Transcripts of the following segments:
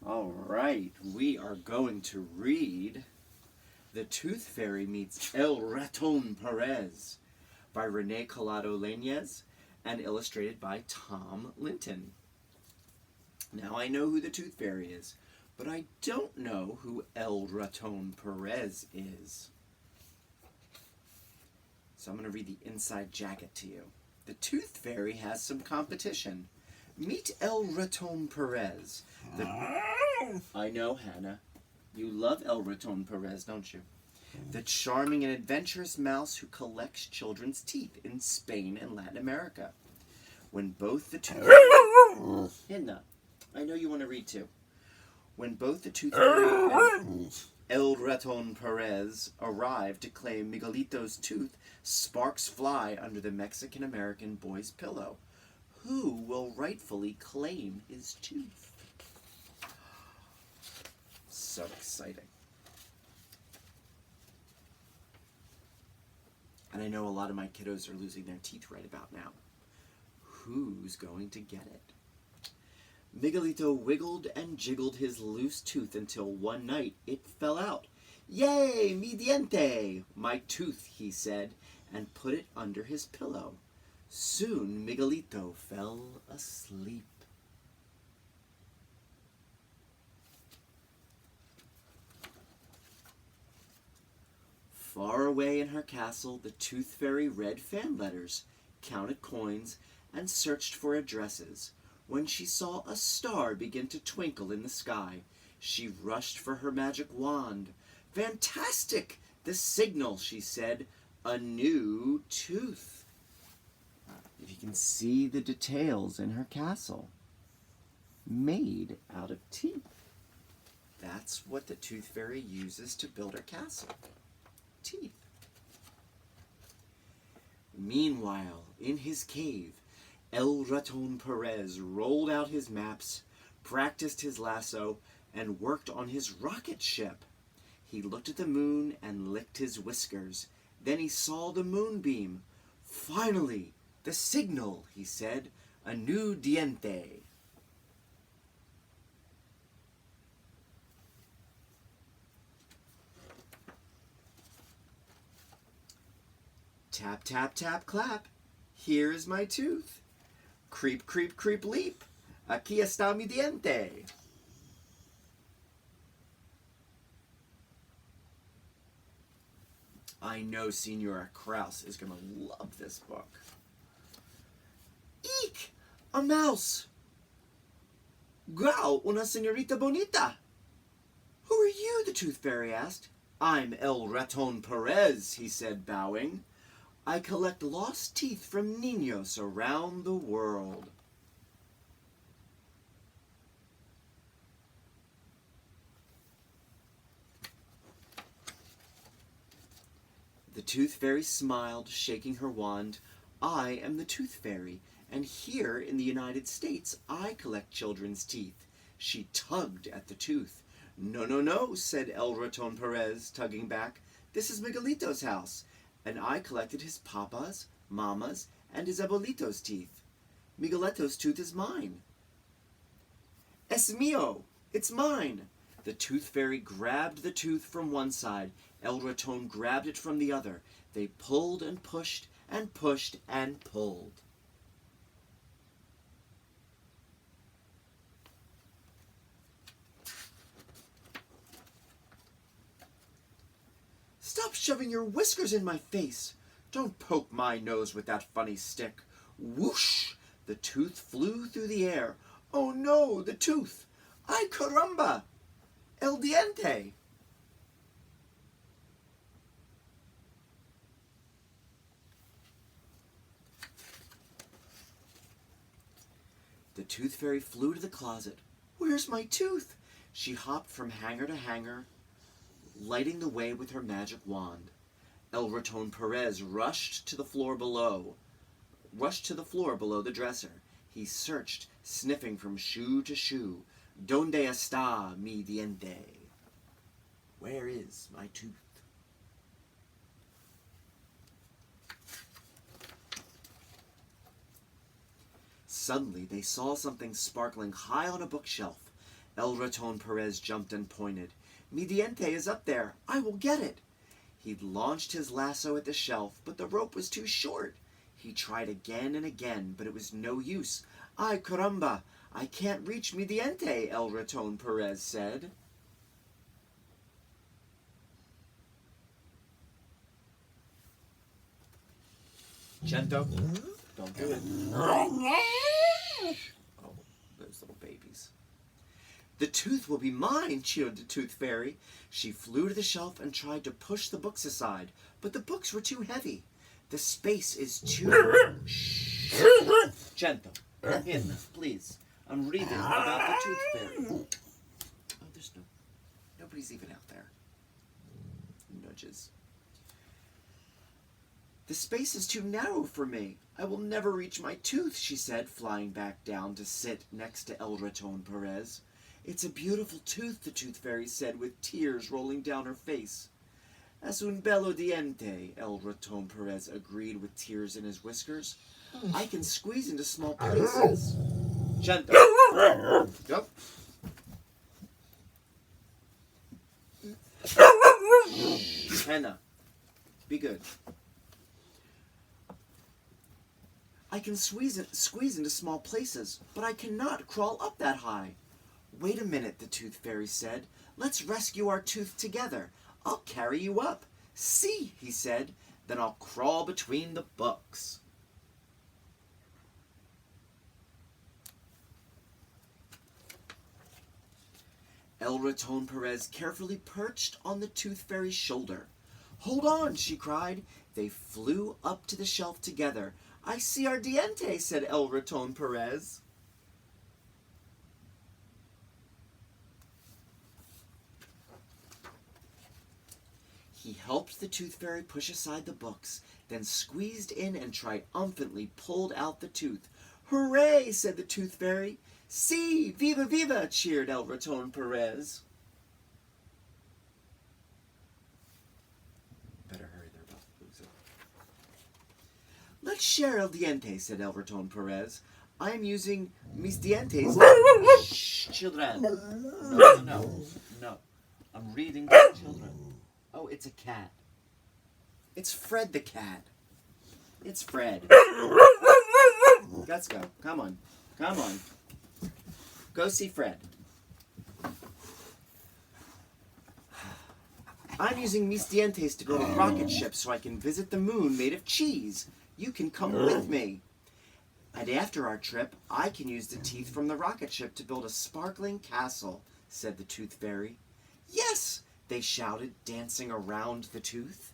All right, we are going to read The Tooth Fairy Meets El Raton Perez by Renee Collado Lainez and illustrated by Tom Linton. Now I know who the Tooth Fairy is, but I don't know who El Raton Perez is. So I'm going to read the inside jacket to you. The Tooth Fairy has some competition. Meet El Raton Perez. I know, Hannah. You love El Raton Perez, don't you? The charming and adventurous mouse who collects children's teeth in Spain and Latin America. When both the Tooth Fairy... Hannah, I know you want to read too. When both the Tooth Fairy and El Raton Perez arrive to claim Miguelito's tooth, sparks fly under the Mexican-American boy's pillow. Who will rightfully claim his tooth? So exciting. And I know a lot of my kiddos are losing their teeth right about now. Who's going to get it? Miguelito wiggled and jiggled his loose tooth until one night it fell out. "Yay, mi diente! My tooth," he said, and put it under his pillow. Soon Miguelito fell asleep. Far away in her castle, the Tooth Fairy read fan letters, counted coins, and searched for addresses. When she saw a star begin to twinkle in the sky, she rushed for her magic wand. "Fantastic! The signal," she said. "A new tooth." If you can see the details in her castle, made out of teeth. That's what the Tooth Fairy uses to build her castle. Teeth. Meanwhile, in his cave, El Raton Perez rolled out his maps, practiced his lasso, and worked on his rocket ship. He looked at the moon and licked his whiskers. Then he saw the moonbeam. "Finally, the signal," he said. "A new diente." Tap, tap, tap, clap. Here is my tooth. Creep, creep, creep, leap. Aquí está mi diente. I know Senora Krause is going to love this book. Eek! A mouse! Growl, una señorita bonita! Who are you? The Tooth Fairy asked. I'm El Raton Perez, he said, bowing. I collect lost teeth from niños around the world. The Tooth Fairy smiled, shaking her wand. I am the Tooth Fairy, and here in the United States I collect children's teeth. She tugged at the tooth. No, no, no, said El Raton Perez, tugging back. This is Miguelito's house, and I collected his papa's, mama's, and his abuelito's teeth. Miguelito's tooth is mine. Es mío! It's mine! The Tooth Fairy grabbed the tooth from one side. El Raton grabbed it from the other. They pulled and pushed and pushed and pulled. Stop shoving your whiskers in my face. Don't poke my nose with that funny stick. Whoosh! The tooth flew through the air. Oh no, the tooth! Ay caramba! El diente! The Tooth Fairy flew to the closet. Where's my tooth? She hopped from hanger to hanger, lighting the way with her magic wand. El Raton Perez rushed to the floor below the dresser. He searched, sniffing from shoe to shoe. Donde está mi diente? Where is my tooth? Suddenly they saw something sparkling high on a bookshelf. El Raton Perez jumped and pointed. Mi diente is up there. I will get it. He'd launched his lasso at the shelf, but the rope was too short. He tried again and again, but it was no use. Ay, caramba! I can't reach mi diente, El Raton Perez said. Gento, don't do it. Oh, those little babies. The tooth will be mine, cheered the Tooth Fairy. She flew to the shelf and tried to push the books aside, but the books were too heavy. The space is too... Gento, in, please. I'm reading about the Tooth Fairy. Oh, there's nobody's even out there. Nudges. The space is too narrow for me. I will never reach my tooth, she said, flying back down to sit next to El Raton Perez. It's a beautiful tooth, the Tooth Fairy said, with tears rolling down her face. Es un bello diente, El Raton Perez agreed with tears in his whiskers. I can squeeze into small places. Gento. Yep. Hannah, be good. I can squeeze into small places, but I cannot crawl up that high. Wait a minute, the Tooth Fairy said. Let's rescue our tooth together. I'll carry you up. See, he said, then I'll crawl between the books. El Raton Perez carefully perched on the Tooth Fairy's shoulder. Hold on, she cried. They flew up to the shelf together. I see our diente, said El Raton Perez. He helped the Tooth Fairy push aside the books, then squeezed in and triumphantly pulled out the tooth. Hooray, said the Tooth Fairy. See, viva, viva, cheered El Raton Perez. Better hurry, they're about to lose it. Let's share el diente, said El Raton Perez. I'm using mis dientes. Shh, children. No. I'm reading to children. Oh, it's a cat. It's Fred the cat. It's Fred. Let's go. Come on. Go see Fred. I'm using mis dientes to build a rocket ship so I can visit the moon made of cheese. You can come with me. And after our trip, I can use the teeth from the rocket ship to build a sparkling castle, said the Tooth Fairy. Yes, they shouted, dancing around the tooth.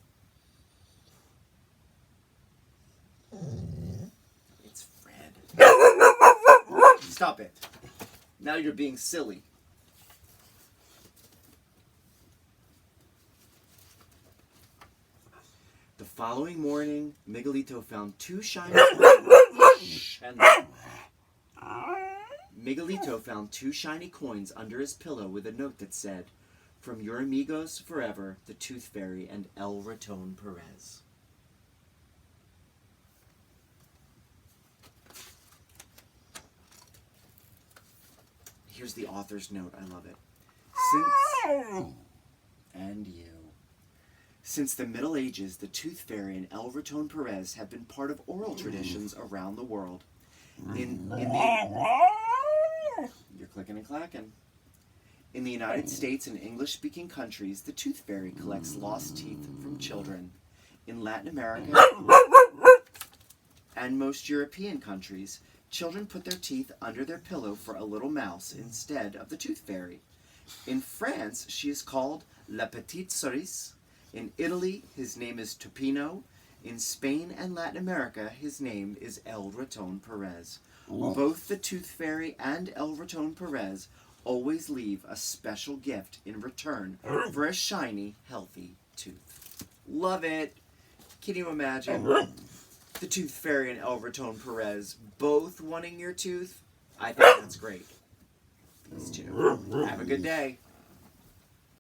It's Fred. Stop it. Now you're being silly. The following morning, Miguelito found two shiny coins under his pillow with a note that said, From your amigos forever, the Tooth Fairy and El Raton Perez. Here's the author's note. I love it. Since the Middle Ages, the Tooth Fairy and El Raton Perez have been part of oral traditions around the world. You're clicking and clacking. In the United States and English-speaking countries, the Tooth Fairy collects lost teeth from children. In Latin America and most European countries, children put their teeth under their pillow for a little mouse instead of the Tooth Fairy. In France, she is called La Petite Cerise. In Italy, his name is Topino. In Spain and Latin America, his name is El Raton Perez. Both the Tooth Fairy and El Raton Perez always leave a special gift in return for a shiny, healthy tooth. Love it! Can you imagine the Tooth Fairy and El Raton Perez both wanting your tooth? I think that's great. These two. Have a good day.